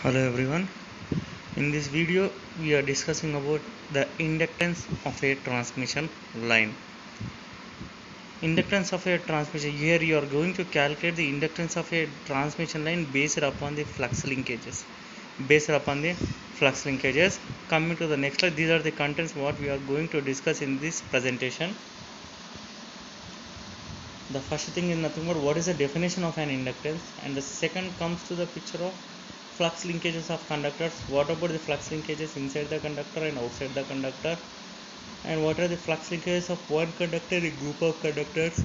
Hello everyone. In this video we are discussing about the inductance of a transmission line. Inductance of a transmission, here you are going to calculate the inductance of a transmission line based upon the flux linkages. Coming to the next slide, these are the contents what we are going to discuss in this presentation. The first thing is nothing but what is the definition of an inductance, and the second comes to the picture of flux linkages of conductors. What about the flux linkages inside the conductor and outside the conductor, and what are the flux linkages of one conductor, a group of conductors.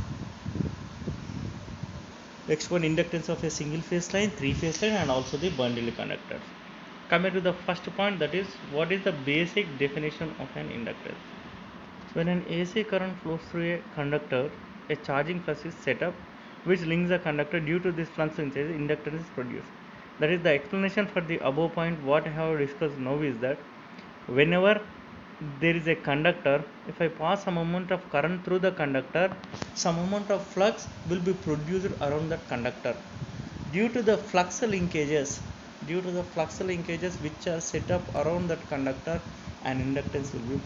Next one, inductance of a single phase line, three phase line, and also the bundle conductors. Coming to the first point, that is what is the basic definition of an inductance. When an AC current flows through a conductor, a charging flux is set up which links the conductor. Due to this flux linkage, inductance is produced. That is the explanation for the above point. What I have discussed now is that whenever there is a conductor, if I pass some amount of current through the conductor, some amount of flux will be produced around that conductor. Due to the flux linkages, which are set up around that conductor, an inductance will be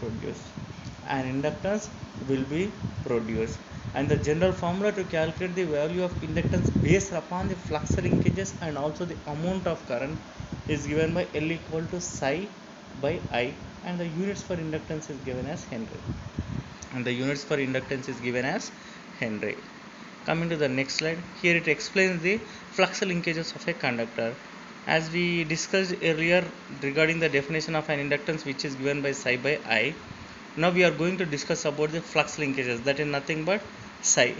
produced. And the general formula to calculate the value of inductance based upon the flux linkages and also the amount of current is given by L equal to psi by I, and the units for inductance is given as Henry. Coming to the next slide, here it explains the flux linkages of a conductor. As we discussed earlier regarding the definition of an inductance, which is given by psi by I, now we are going to discuss about the flux linkages, that is nothing but psi.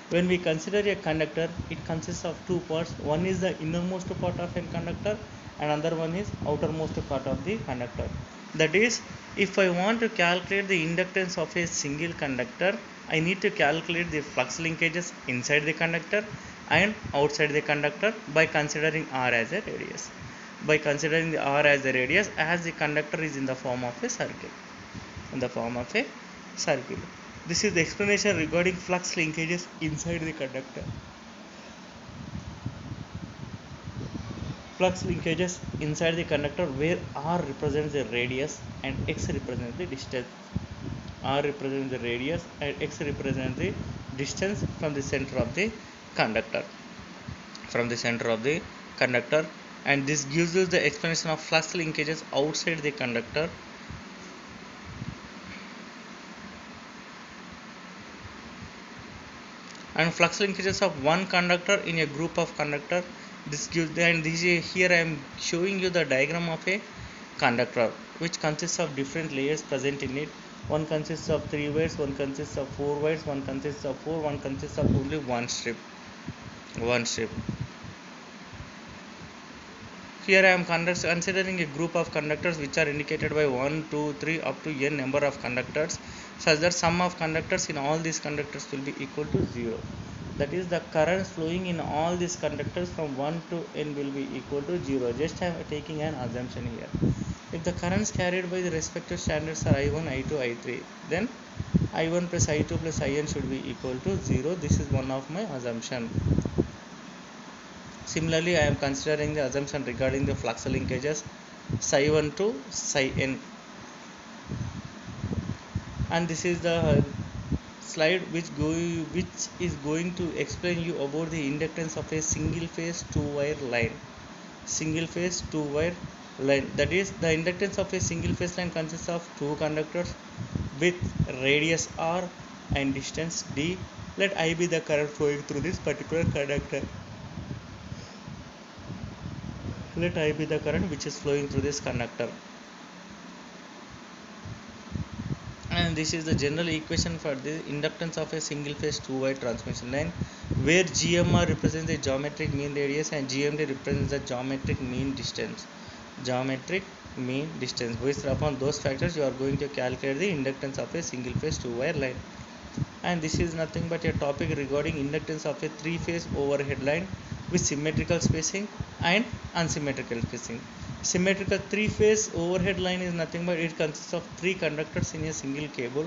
When we consider a conductor, it consists of two parts. One is the innermost part of a conductor and another one is outermost part of the conductor. That is, if I want to calculate the inductance of a single conductor, I need to calculate the flux linkages inside the conductor and outside the conductor by considering R as a radius. As the conductor is in the form of a circle. This is the explanation regarding flux linkages inside the conductor. Flux linkages inside the conductor, where R represents the radius and X represents the distance. From the center of the conductor. And this gives us the explanation of flux linkages outside the conductor. And flux linkages of one conductor in a group of conductor. Here I am showing you the diagram of a conductor which consists of different layers present in it. One consists of 3 wires, one consists of 4 wires, one consists of 4, one consists of only one strip. Here I am considering a group of conductors which are indicated by 1, 2, 3 up to n number of conductors, such that sum of conductors in all these conductors will be equal to 0. That is, the currents flowing in all these conductors from 1 to n will be equal to 0. Just I am taking an assumption here. If the currents carried by the respective standards are I1, I2, I3, then I1 plus I2 plus IN should be equal to 0. This is one of my assumption. Similarly, I am considering the assumption regarding the flux linkages psi 1 to psi n, and this is the slide which is going to explain you about the inductance of a single phase two wire line. That is, the inductance of a single phase line consists of two conductors with radius r and distance d. Let I be the current flowing through this particular conductor. Let I be the current which is flowing through this conductor. And this is the general equation for the inductance of a single phase two wire transmission line, where GMR represents the geometric mean radius and GMD represents the geometric mean distance. Based upon those factors, you are going to calculate the inductance of a single phase two wire line. And this is nothing but a topic regarding inductance of a three phase overhead line with symmetrical spacing and unsymmetrical spacing. Symmetrical three phase overhead line is nothing but it consists of three conductors in a single cable,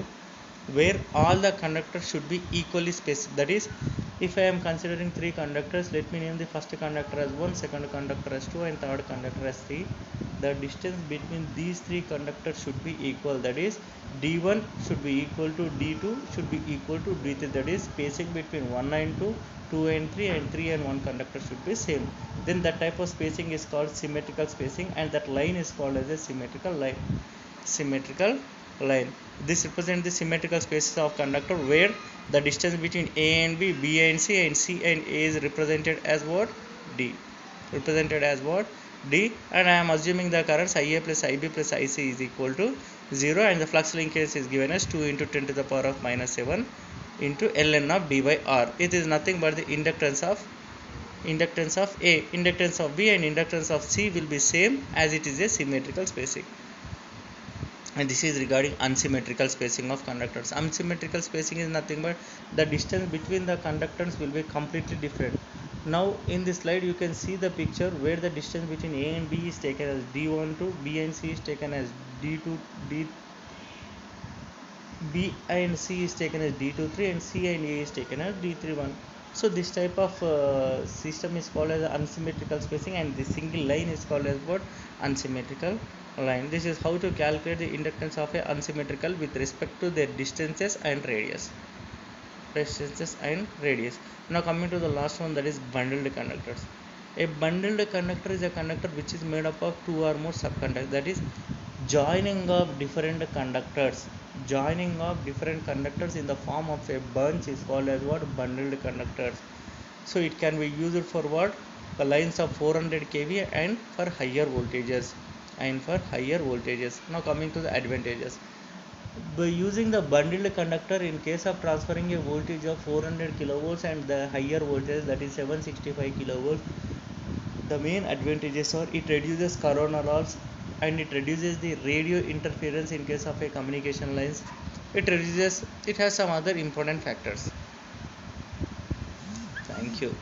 where all the conductors should be equally spaced. That is, If I am considering three conductors, let me name the first conductor as 1, second conductor as 2, and third conductor as 3. The distance between these three conductors should be equal, that is d1 should be equal to d2 should be equal to d3, that is spacing between 1 and 2, 2 and 3, and 3 and 1 conductor should be same. Then that type of spacing is called symmetrical spacing, and that line is called as a symmetrical line. Symmetrical line. This represents the symmetrical spaces of conductor where the distance between A and B, B and C and A is represented as what? D. Represented as what? D. And I am assuming the currents IA plus IB plus IC is equal to 0, and the flux linkage is given as 2 into 10 to the power of minus 7 into ln of d by r. It is nothing but the inductance of A, inductance of B, and inductance of C will be same as it is a symmetrical spacing. And this is regarding unsymmetrical spacing of conductors. Unsymmetrical spacing is nothing but the distance between the conductors will be completely different. Now in this slide you can see the picture where the distance between A and B is taken as d12, B and C is taken as d2, B and C is taken as d23, and C and A is taken as d31. So this type of system is called as unsymmetrical spacing, and the single line is called as what? Unsymmetrical line. This is how to calculate the inductance of a unsymmetrical with respect to their distances and radius. Now coming to the last one, that is bundled conductors. A bundled conductor is a conductor which is made up of two or more subconductors, that is joining of different conductors. Joining of different conductors in the form of a bunch is called as what? Bundled conductors. So it can be used for what? The lines of 400 kV and for higher voltages. Now coming to the advantages. By using the bundled conductor, in case of transferring a voltage of 400 kilovolts and the higher voltage, that is 765 kilovolts, the main advantages are it reduces corona loss, and it reduces the radio interference in case of a communication lines. It has some other important factors. Thank you.